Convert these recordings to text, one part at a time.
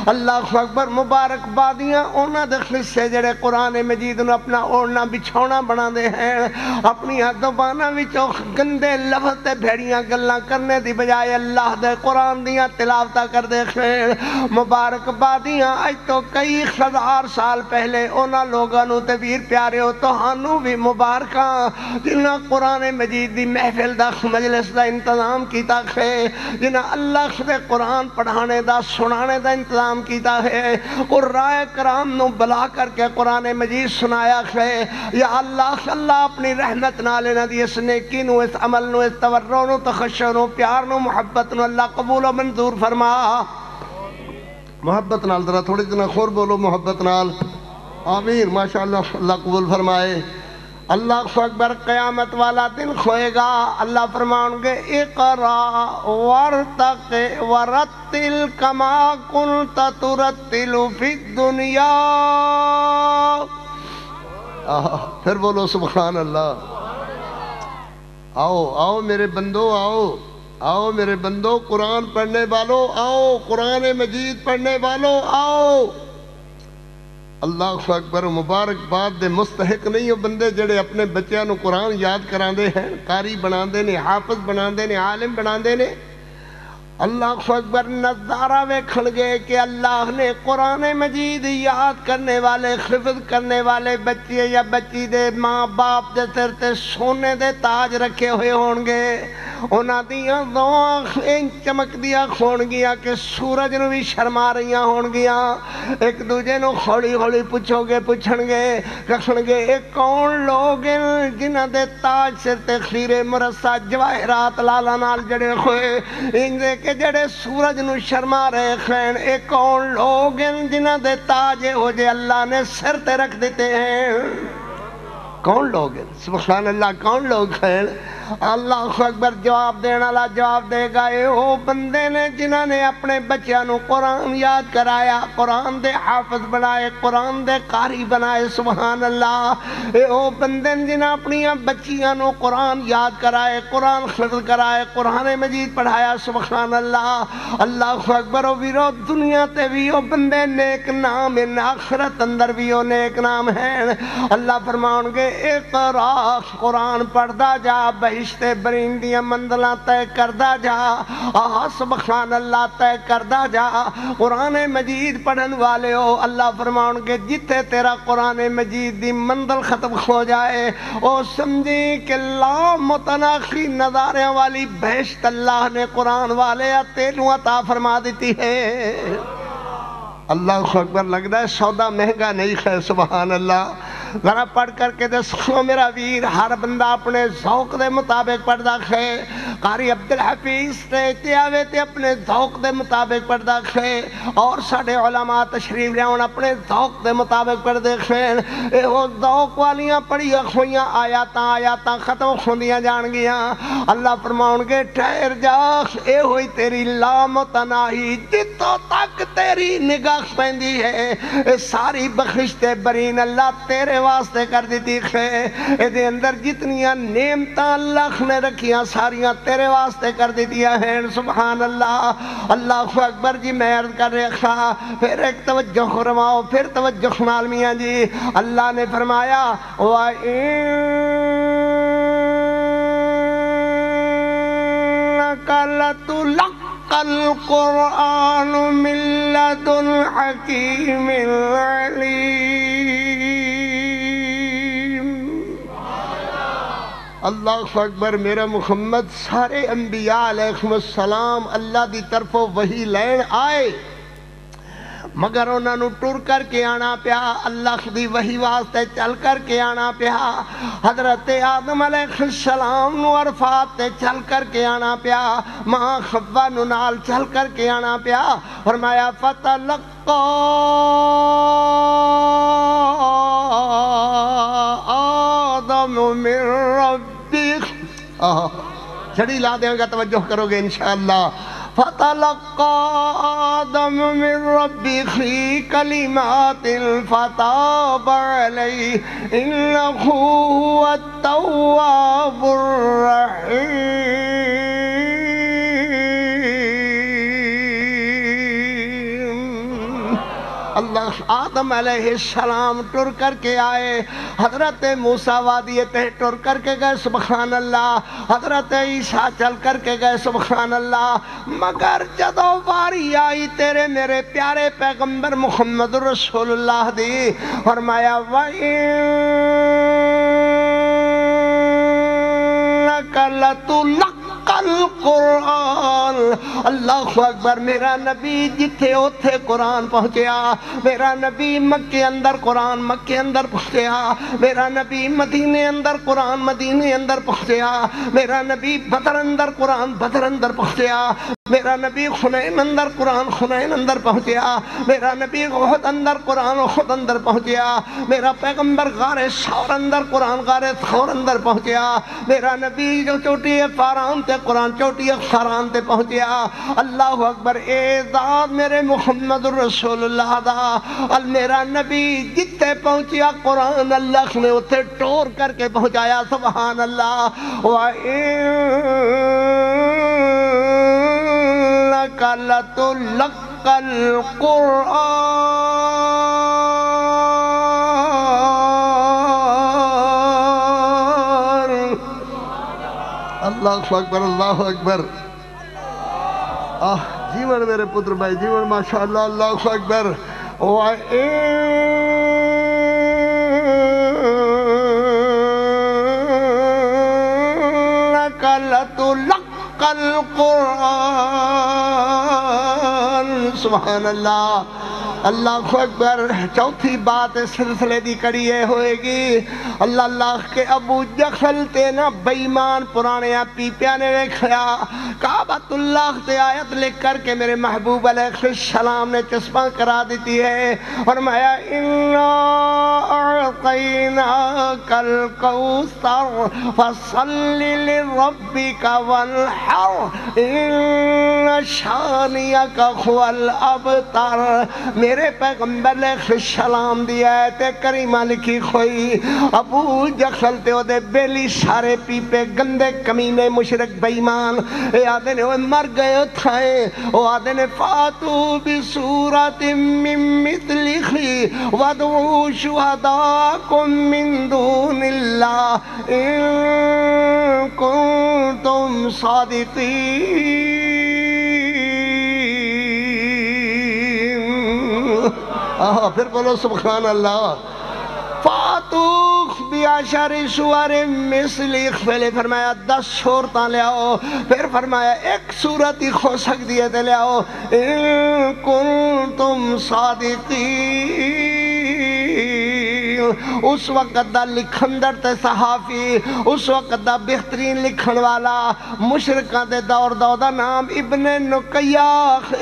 اللہ اکبر مبارک بادیاں انہاں دے قصے جڑے قرآن مجید نو اپنا اوڑنا بچھونا بنا دے ہیں اپنی زباناں وچوں گندے لفظ تے بھڑیاں گلاں کرنے دی بجائے اللہ دے قرآن دیاں تلاوتاں کر دے خیر مبارک بادیاں اج تو کئی ہزار سال پہلے انہاں لوگاں نو تے ویر پیاریو تہانوں بھی مبارکاں جنہاں قرآن مجید دی محفل دا مجلس دا انتظام کیتا ہے جنہاں اللہ دے قرآن پڑھانے دا سنانے دا انتظام کیتا ہے قرآن کرام نو بلا کر کے قرآن مجید سنایا ہے یا اللہ اللہ اپنی رحمت نال انہاں دی اس نیکی نو اس عمل نو اس تورع نو تخشع نو پیار نو محبت نو اللہ قبول و منظور فرما محبت نال ذرا تھوڑی جنا خور بولو محبت نال آمین ماشاءاللہ اللہ قبول فرمائے اللہ اکبر قیامت والا دن کھوئے گا اللہ فرمائیں گے اقرا ورتق ورتل کما کنت ترتل فی الدنیا پھر بولو سبحان اللہ آؤ آؤ میرے بندو آؤ آؤ میرے بندو قرآن پڑھنے والو آؤ قرآن مجید پڑھنے والو آؤ اللہ اکبر مبارک باد دے مستحق نہیں ہو بندے جڑے اپنے بچیاں نو قرآن یاد کراندے ہیں قاری بناندے نے حافظ بناندے نے عالم بناندے نے اللہ اکبر نظارہ ویکھن گے کہ اللہ نے قرآن مجید یاد کرنے والے حفظ کرنے والے بچے یا بچی دے ماں باپ دے سر تے سونے دے تاج رکھے ہوئے ہون گے انہاں دیاں دعاں چمک دیا کھون گیا کہ سورج نو بھی شرما رہیاں ہون گیا ایک دوجے نو ہولی ہولی پوچھو گے پوچھن گے رکھن گے ایک کون لوگ جنہاں دے تاج سر تے خیرے مرصع جواہرات لالا نال جڑے ہوئے انجے کہ جڑے سورج نو شرما رہے خین ایک کون لوگ جنہاں دے تاج ہو جے اللہ نے سر تے رکھ دیتے ہیں کون لوگ ہیں سبحان اللہ کون لوگ ہیں اللہ اکبر جواب دینا لا جواب دے گا اے او بندے نے جنہاں نے اپنے بچیاں نو قرآن یاد کرایا قرآن دے حافظ بنائے قرآن دے قاری بنائے سبحان اللہ اے او بندے نے جنہاں اپنی بچیاں نو قرآن یاد کرائے قرآن حفظ کرائے قرآن مجید پڑھایا سبحان اللہ اللہ اکبر و ویرو دنیا تے بھی او بندے نیک نام ان آخرت اندر بھی او نیک نام ہیں اللہ فرماؤں گے اقرا قرآن پڑھدا جا بہشت برین دیاں منزلاں طے کردا جا سبحان اللہ طے کردا جا قرآن مجید پڑھن والے ہو اللہ فرماؤں گے جتھے تیرا قرآن مجید دی منزل ختم ہو جائے او سمجھی کہ لا متناقی نظاریاں والی بہشت اللہ نے قرآن والے تینوں عطا فرما دیتی ہے اللہ اکبر لگتا ہے سودا مہنگا نہیں ہے سبحان اللہ ذرا پڑھ کر کے دسو میرا ویر ہر بندہ اپنے ذوق دے مطابق پڑھدا ہے قاری عبدالحفیظ تے آوے تے اپنے ذوق دے مطابق پڑھدا ہے اور ساڑھے علماء تشریف لیاؤن اپنے ذوق دے مطابق پڑھدے ہیں اے وہ ذوق والیاں پڑھی ہوئیاں آیاتاں ختم ہوندیاں جان گیاں اللہ فرماؤں گے ٹھہر جا اے ہوئی تیری لامتناہی جتوں تک تیری نگاہ پیندی ہے اے ساری بخشتے برین اللہ تیرے واسطے کر دیتی ہے اے اندر جتنیاں نعمتاں اللہ نے رکھیاں ساریاں تیرے واسطے کر دیتی ہیں سبحان اللہ اللہ اکبر جی میں عرض کر رہا پھر ایک توجہ فرماؤ پھر توجہ نال میاں جی اللہ نے فرمایا وَإِنَّكَ لَتُلَقَّى الْقُرْآنُ مِن لَّدُنْ حَكِيمٍ عَلِيمٍ اللہ اکبر میرا محمد سارے انبیاء علیہ السلام اللہ دی طرف وحی لین آئے مگر انہوں نے ٹر کر کے آنا پیا اللہ دی وحی واسطے چل کر کے آنا پیا حضرت آدم علیہ السلام نو عرفات تے چل کر کے آنا پیا ماں حوا نو نال چل کر کے آنا پیا فرمایا فتلقا آدم من ربک چھڑی لا دیں گا توجہ کرو گے انشاءاللہ فَتَلَقَّى آدَمُ مِن رَبِّهِ كَلِمَاتٍ فَتَابَ عَلَيْهِ إِنَّهُ هُوَ التَّوَّابُ الرَّحِيمُ اللہ آدم علیہ السلام ٹر کر کے آئے، حضرت موسیٰ وادی تہ ٹر کر کے گئے سبحان اللہ، حضرت عیسیٰ چل کر کے گئے سبحان اللہ، مگر جدو باری آئی تیرے میرے پیارے پیغمبر محمد رسول اللہ دی، فرمایا وَإِنَّكَ لَتُلَقَّى القرآن، اللہ اکبر، میرا نبی جتھے اوتھے قرآن پہنچیا، میرا نبی مکے اندر قرآن مکے اندر پہنچیا، میرا نبی مدینے اندر قرآن مدینے اندر پہنچیا، میرا نبی بدر اندر قرآن بدر اندر پہنچیا، میرا نبی حنین اندر قرآن حنین اندر پہنچیا، میرا نبی احد اندر قرآن احد اندر پہنچیا، میرا پیغمبر غار ثور اندر قرآن غار ثور اندر پہنچیا، میرا نبی جو چوٹی فاران تے قرآن چوٹی فاران تے پہنچیا۔ اللہ اکبر، اے ذات میرے محمد رسول اللہ دا، میرا نبی جتے پہنچیا قرآن اللہ نے اتھے ٹور کر کے پہنچایا سبحان اللہ۔ وَإِنَّكَ لَتُلَقَّى القرآن۔ اللہ اکبر اللہ اکبر، جیون میرے پتر بھائی جیون ماشاءاللہ، اللہ اکبر۔ وَإِنَّكَ لَتُلَقَّى القرآن، سبحان اللہ اللہ اکبر۔ چوتھی بات اس سلسلے دی کڑی ہے ہوئے گی، اللہ کے ابو جہل تے نا بیمان پرانے پیپیا نے ویکھیا، کعبۃ اللہ تے آیت لکھ کر کے میرے محبوب علیہ السلام نے چسپاں کرا دیتی ہے، فرمایا اِنَّا أَعْطَيْنَاكَ الْكَوْثَرَ فَصَلِّ لِرَبِّكَ وَانْحَرْ إِنَّ شَانِئَكَ هُوَ الْأَبْتَرُ۔ میرے پیغمبر علیہ السلام دی آیت کریمہ لکھی ہوئی، ابو جہل تے دے بیلی سارے پیپے گندے کمینے مشرک بیمان اے آدھے نے وہ مر گئے تھائیں، وہ آدھے نے فاتو بسورت من مثلہ وَادْعُوا شُهَدَاءَكُم مِّن دُونِ اللَّهِ إِن كُنتُمْ صَادِقِينَ۔ پھر بولو سبحان اللہ۔ فاتوخ بیاشر سور مثلی، پہلے فرمایا 10 صورتاں لے آؤ، پھر فرمایا ایک صورت ہی ہو سکتی ہے لے آؤ، ان کنتم صادقین۔ اس وقت دا لکھندر تے صحافی، اس وقت دا بہترین لکھن والا، مشرکاں دے دور دا نام ابن نقیہ،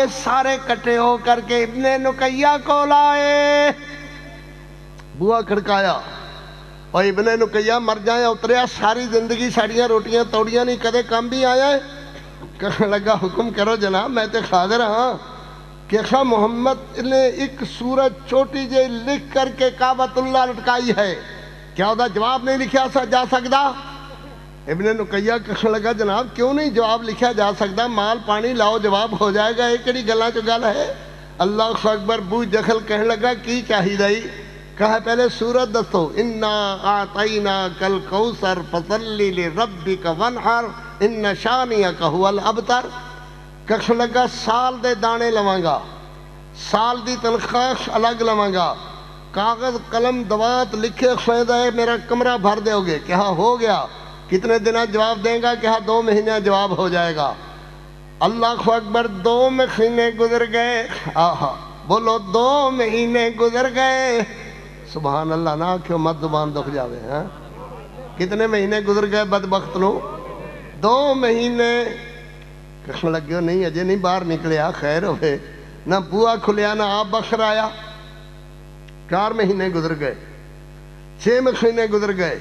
اس سارے کٹے ہو کر کے ابن نقیہ کو لائے، بوا کھڑکایا، اور ابن نقیہ مر جائیں اتریا، ساری زندگی ساڑیاں روٹیاں توڑیاں نہیں، کدے کام بھی آیا ہے، کہنے لگا حکم کرو جناب میں تے حاضر ہاں، کہ خواہ محمد نے ایک سورت چھوٹی جے لکھ کر کے کعبۃ اللہ لٹکائی ہے، کیا دا جواب نہیں لکھا جا سکتا؟ ابن نقیہ کہنے لگا جناب کیوں نہیں جواب لکھا جا سکتا، مال پانی لاؤ جواب ہو جائے گا، ایک کڑی گلہ چو گل ہے۔ اللہ اکبر، ابو جہل کہنے لگا کی چاہی دائی، کہا پہلے سورت دستو، اِنَّا أَعْطَيْنَاكَ الْكَوْثَرَ فَصَلِّ لِرَبِّكَ وَانْحَرْ إِنَّ شَانِئَكَ هُوَ الْأَبْتَرُ۔ کہنے لگا سال دے دانے لوانگا، سال دی تنخواہ الگ لوانگا، کاغذ قلم دوات لکھے خیدہ ہے میرا کمرہ بھر دے ہوگے، کہا ہو گیا، کتنے دنہ جواب دیں گا، کہا 2 مہینہ جواب ہو جائے گا۔ اللہ اکبر، 2 مہینے گزر گئے، بولو 2 مہینے گزر گئے، سبحان اللہ، نہ کیوں مت زبان دکھ جاوے ہیں، کتنے مہینے گزر گئے بدبخت نو، 2 مہینے، کہنے لگے نہیں اجے نہیں باہر نکلیا، خیر ہوئے، نہ بوا کھلیا نہ آپ بخر آیا، 4 مہینے گزر گئے، 6 مہینے گزر گئے،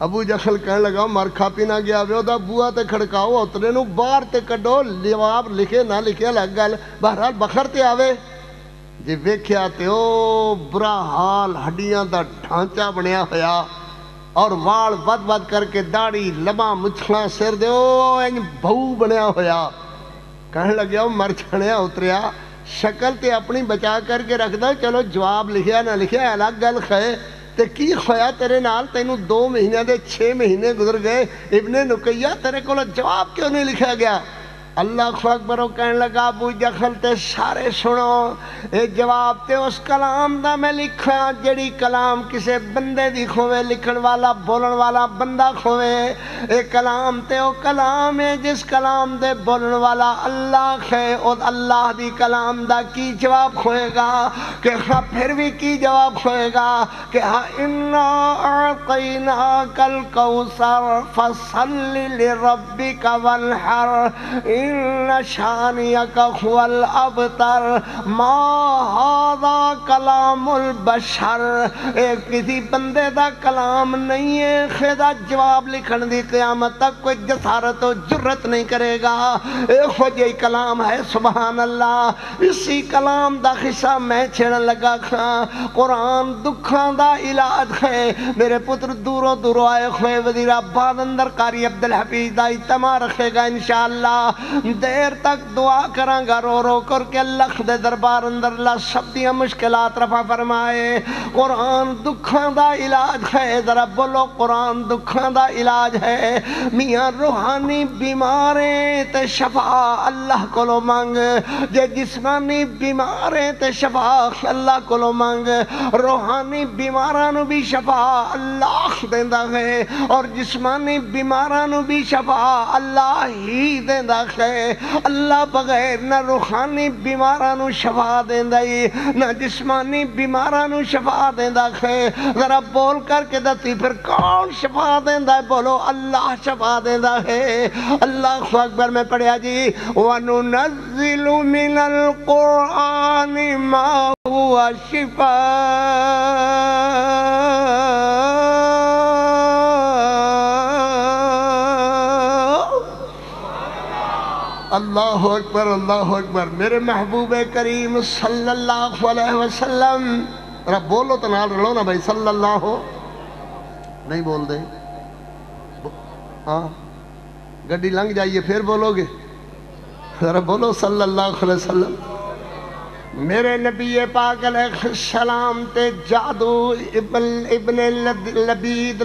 ابو جہل کہنے لگا مر کھا پی نہ گیا وے دا بوا تے کھڑکاؤ اتنے نو باہر تے کڈو، جواب لکھے نہ لکھے الگ گل، بہرحال بخر تے آوے، جی ویکھیا تے او برا حال، ہڈیاں دا ڈھانچہ بنیا ہویا، اور وال ود ود کر کے داڑھی لباں مچھلاں سر دے او بھو بنیا ہویا، کہنے لگیا مر جھڑیا اتریا، شکل تے اپنی بچا کر کے رکھ دا، چلو جواب لکھیا نہ لکھیا الگ گل ہے، تے کی خویا تیرے نال، تینوں 2 مہینے دے 6 مہینے گزر گئے، ابن نقیہ تیرے کو جواب کیوں نہیں لکھا گیا؟ اللہ اکبر وہ کہنے لگا ابو جہل تے سارے سنو، اے جواب تے اس کلام دا میں لکھا جڑی کلام کسے بندے دی کھوے، لکھن والا بولن والا بندہ کھوے، اے کلام تے او کلام ہے جس کلام دے بولن والا اللہ ہے، او اللہ دی کلام دا کی جواب کھوئے گا؟ کہ ہاں پھر بھی کی جواب کھوئے گا کہ ہاں انا اعطیناک الکوثر فصل لربک وانحر ان شانیک هو الابتر ما ھذا کلام البشر، ایک کسی بندے دا کلام نہیں ہے، خدا جواب لکھن دی قیامت تک کوئی جسارت و جرت نہیں کرے گا، ایک ہو جی کلام ہے۔ سبحان اللہ، اسی کلام دا خصہ میں چھڑن لگا کھاں، قرآن دکھاں دا علاج ہے۔ میرے پتر دوروں دوروں آئے ہوئے وزیر آباد اندر قاری عبدالحفیظ دا اجتماع رکھے گا انشاءاللہ، دیر تک دعا کراں گا رو رو کر کے اللہ دے دربار اندر اللہ سب دیاں مشکلات رفع فرمائے۔ قرآن دکھاں دا علاج ہے، ذرا بولو قرآن دکھاں دا علاج ہے۔ میاں روحانی بیماریں تے شفا اللہ کولو مانگ، جے جسمانی بیماریں تے شفا اللہ کولو مانگ، روحانی بیمارانو بھی شفا اللہ دیندا ہے اور جسمانی بیمارانو بھی شفا اللہ ہی دیندا ہے۔ اللہ بغیر نہ روحانی بیمارانو شفا دیندا ہے نہ جسمانی بیمارانو شفا دیندا ہے۔ ذرا بول کر کے دتی پھر کون شفا دیندا ہے؟ بولو اللہ شفا دیندا ہے۔ اللہ اکبر میں پڑھیا جی وَنُنَزِّلُ مِنَ الْقُرْآنِ مَا هُوَ شِفَاءٌ اللہ اکبر اللہ اکبر۔ میرے محبوب کریم صلی اللہ علیہ وسلم، ذرا بولو تو نال رلو نا بھائی، صلی اللہ نہیں بول دے، ہاں گڈی لنگ جائیے پھر بولو گے، ذرا بولو صلی اللہ علیہ وسلم۔ میرے نبی پاک علیہ السلام تے جادو ابن لبید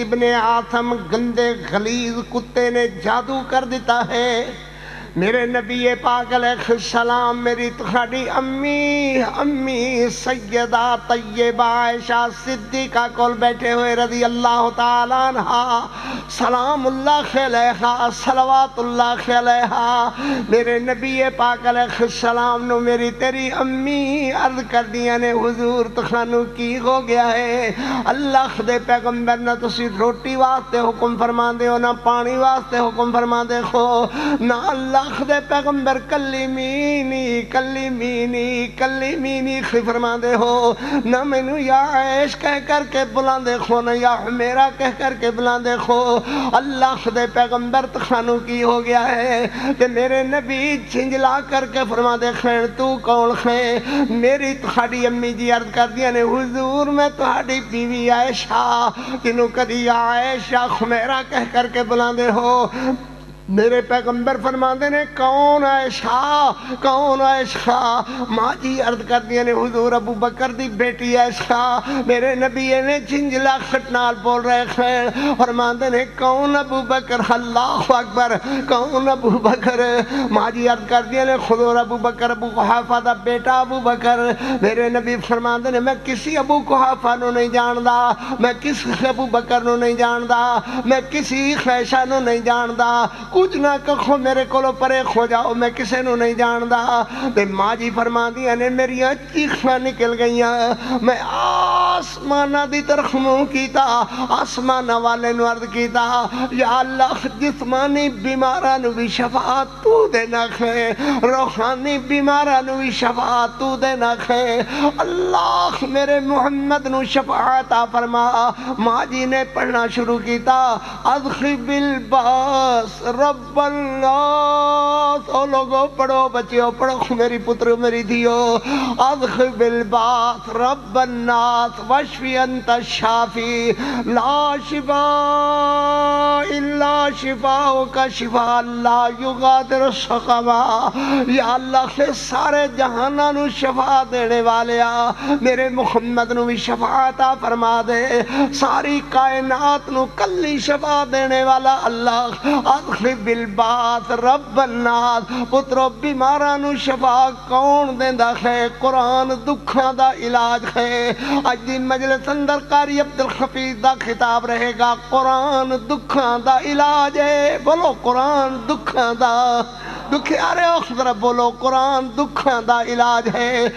ابن آثم گندے غلیظ کتے نے جادو کر دیتا ہے۔ میرے نبی پاک علیہ السلام میری تخاڑی امی سیدہ طیبہ عائشہ صدیقہ کول بیٹھے ہوئے رضی اللہ تعالیٰ عنہ، سلام اللہ علیہا صلوات اللہ علیہا۔ میرے نبی پاک علیہ السلام نو میری تیری امی عرض کر دیا نے حضور تخانو کی ہو گیا ہے؟ اللہ دے پیغمبر نہ تسی روٹی واسطے حکم فرما دے ہو، نہ پانی واسطے حکم فرما دے ہو، نہ اللہ دے پیغمبر کلیمینی فرما دے ہو، نہ مینو یا عائش کہہ کر کے بلا دے ہو، نہ یا حمیرہ کہہ کر کے بلا دے ہو۔ اللہ دے پیغمبر تخانو کی ہو گیا ہے کہ میرے نبی جھنجلا کر کے فرما دے خین تو کون ہے؟ میری تخاڑی امی جی عرض کر دیا نے حضور میں تخاڑی بیوی عائشہ، تینوں کدی یا عائشہ حمیرہ کہہ کر کے بلا دے ہو؟ میرے پیغمبر فرماندے نے کون عائشہ کون عائشہ؟ ماں جی عرض کر دیا نے حضور ابو بکر دی بیٹی عائشہ۔ میرے نبی نے جھنجلا خٹنال بول رہے ہیں، فرماندے نے کون ابو بکر؟ اللہ اکبر، کون ابو بکر؟ ماں جی عرض کر دیا نے حضور ابو بکر ابو قحافہ دا بیٹا ابو بکر۔ میرے نبی فرماندے نے میں کسی ابو قحافہ نو نہیں جاندا، میں کسی ابو بکر نو نہیں جاندا، میں کسی خیشہ نو نہیں جاندا، کچھ نہ کہو میرے کولو پرے کھو جاؤ، میں کسے نو نہیں جاندا۔ تے ماں جی فرما دیا نے میریاں چیخاں نکل گئیاں، میں آسمانہ دی طرف منہ کیتا، آسمانہ والے نو عرض کیتا یا اللہ جسمانی بیماراں نو بھی شفا تو دینا ہے، روحانی بیماراں نو بھی شفا تو دینا ہے، اللہ میرے محمد نو شفاعت عطا فرما۔ ماں جی نے پڑھنا شروع کیتا اذخب الباس رب الناس، او لوگو پڑھو بچیو پڑھو، میری پتر میری دھیو، اذخب الباس رب الناس واشفی انت الشافی لا شفاء الا شفاؤک شفاء لا یغادر سقما۔ یا اللہ سے سارے جہاناں نو شفا دینے والیا میرے محمد نو بھی شفا عطا فرما دے، ساری کائنات نو کلی شفا دینے والا اللہ ادخل بالباس رب الناس۔ پترو بیماراں نو شفا کون دیندا ہے؟ قرآن دکھاں دا علاج ہے۔ اج دی مجلس اندر قاری عبدالحفیظ دا خطاب رہے گا، قرآن دکھاں دا علاج ہے۔ بولو قرآن دکھاں دا، دکھیارے اخ ذرا بولو قرآن دکھاں دا علاج ہے۔